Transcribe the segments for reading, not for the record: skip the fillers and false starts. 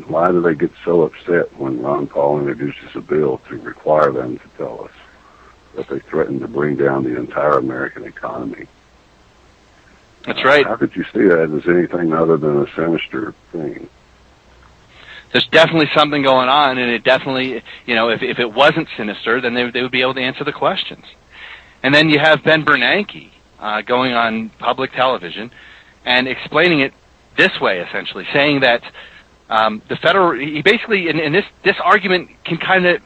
why do they get so upset when Ron Paul introduces a bill to require them to tell us that they threaten to bring down the entire American economy? That's right. How could you see that as anything other than a sinister thing? There's definitely something going on, and it definitely, if it wasn't sinister, then they would be able to answer the questions. And then you have Ben Bernanke going on public television and explaining it this way, essentially, saying that he basically, and this argument can kind of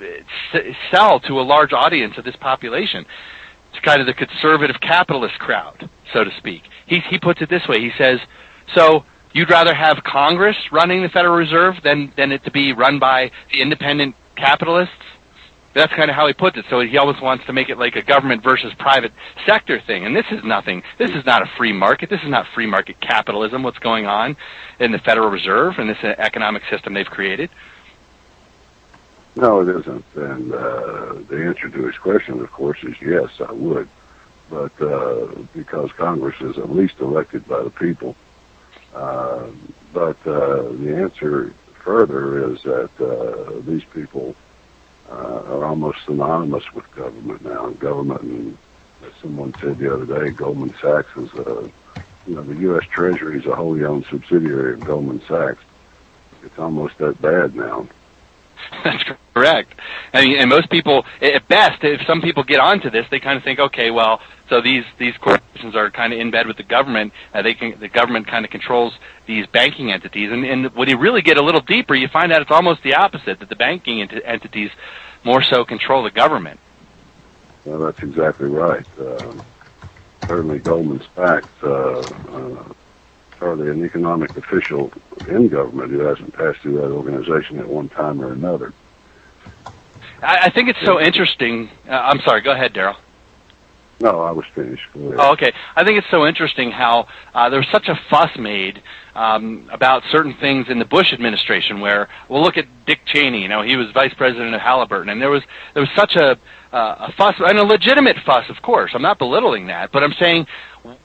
sell to a large audience of this population. It's kind of the conservative capitalist crowd, so to speak. He puts it this way. He says, so you'd rather have Congress running the Federal Reserve than it to be run by the independent capitalists? That's kind of how he puts it. So he almost wants to make it like a government versus private sector thing. And this is nothing. This is not a free market. This is not free market capitalism, what's going on in the Federal Reserve and this economic system they've created. No, it isn't. And the answer to his question, of course, is yes, I would. But because Congress is at least elected by the people. But the answer further is that these people are almost synonymous with government now. And government, and as someone said the other day, Goldman Sachs is, the U.S. Treasury is a wholly owned subsidiary of Goldman Sachs. It's almost that bad now. That's correct. And most people, at best, if some people get onto this, they kind of think, okay, well, so these corporations are kind of in bed with the government. The government kind of controls these banking entities. And when you really get a little deeper, you find out it's almost the opposite, that the banking entities more so control the government. Well, that's exactly right. Certainly Goldman Sachs, hardly an economic official in government who hasn't passed through that organization at one time or another. I think it's so interesting. I'm sorry, go ahead, Darrell. No, I was finished. Go ahead. Oh, okay. I think it's so interesting how there was such a fuss made about certain things in the Bush administration where, well, look at Dick Cheney, he was vice president of Halliburton, and there was such a fuss, and a legitimate fuss, of course. I'm not belittling that, but I'm saying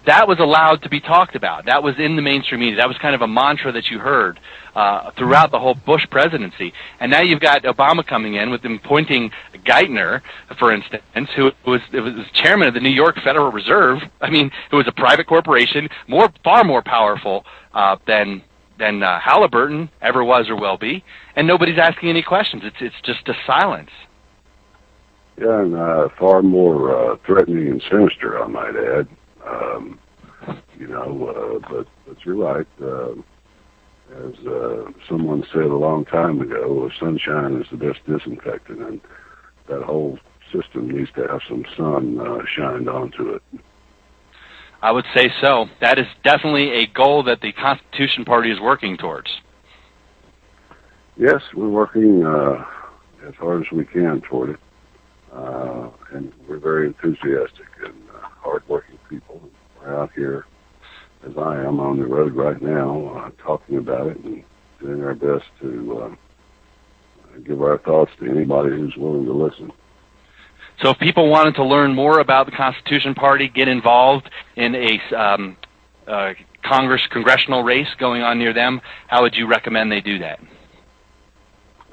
that was allowed to be talked about. That was in the mainstream media. That was kind of a mantra that you heard throughout the whole Bush presidency. And now you've got Obama coming in with him appointing Geithner, for instance, who was chairman of the New York Federal Reserve. I mean, who was a private corporation, far more powerful than Halliburton ever was or will be. And nobody's asking any questions. It's just a silence. Yeah, and far more threatening and sinister, I might add. But you're right. As someone said a long time ago, sunshine is the best disinfectant, and that whole system needs to have some sun shined onto it. I would say so. That is definitely a goal that the Constitution Party is working towards. Yes, we're working as hard as we can toward it. And we're very enthusiastic and hard-working people. We're out here, as I am, on the road right now, talking about it and doing our best to give our thoughts to anybody who's willing to listen. So if people wanted to learn more about the Constitution Party, get involved in a congressional race going on near them, how would you recommend they do that?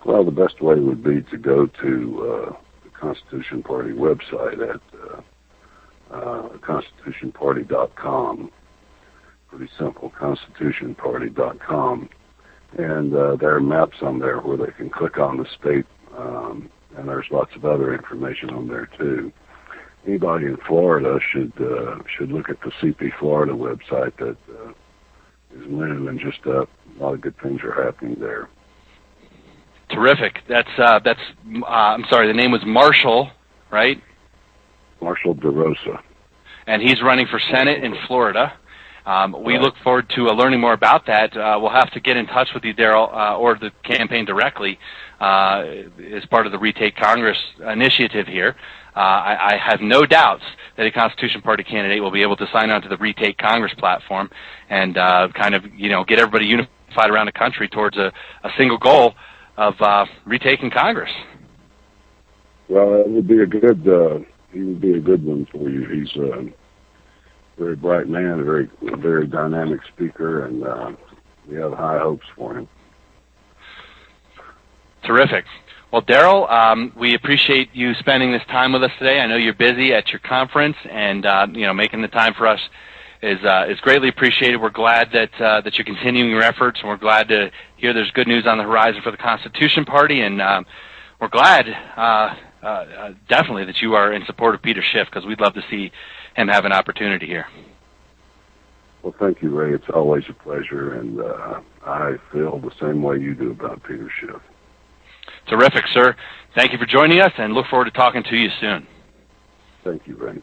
Well, the best way would be to go to the Constitution Party website at constitutionparty.com. Pretty simple, constitutionparty.com. And there are maps on there where they can click on the state, and there's lots of other information on there too. Anybody in Florida should look at the CP Florida website that is new and just a lot of good things are happening there. Terrific. That's I'm sorry, the name was Marshall, right? Marshall DeRosa. And he's running for Senate in Florida. We look forward to learning more about that. We'll have to get in touch with you, Darrell, or the campaign directly as part of the Retake Congress initiative here. I have no doubts that a Constitution Party candidate will be able to sign on to the Retake Congress platform and kind of, get everybody unified around the country towards a single goal of retaking Congress. Well, it would be he would be a good one for you. He's a very bright man, a very dynamic speaker, and we have high hopes for him. Terrific. Well, Darrell, we appreciate you spending this time with us today. I know you're busy at your conference, and making the time for us is greatly appreciated. We're glad that you're continuing your efforts, and we're glad to hear there's good news on the horizon for the Constitution Party, and we're glad definitely that you are in support of Peter Schiff, because we'd love to see him have an opportunity here. Well, thank you, Ray. It's always a pleasure, and I feel the same way you do about Peter Schiff. Terrific, sir. Thank you for joining us, and look forward to talking to you soon. Thank you, Ray.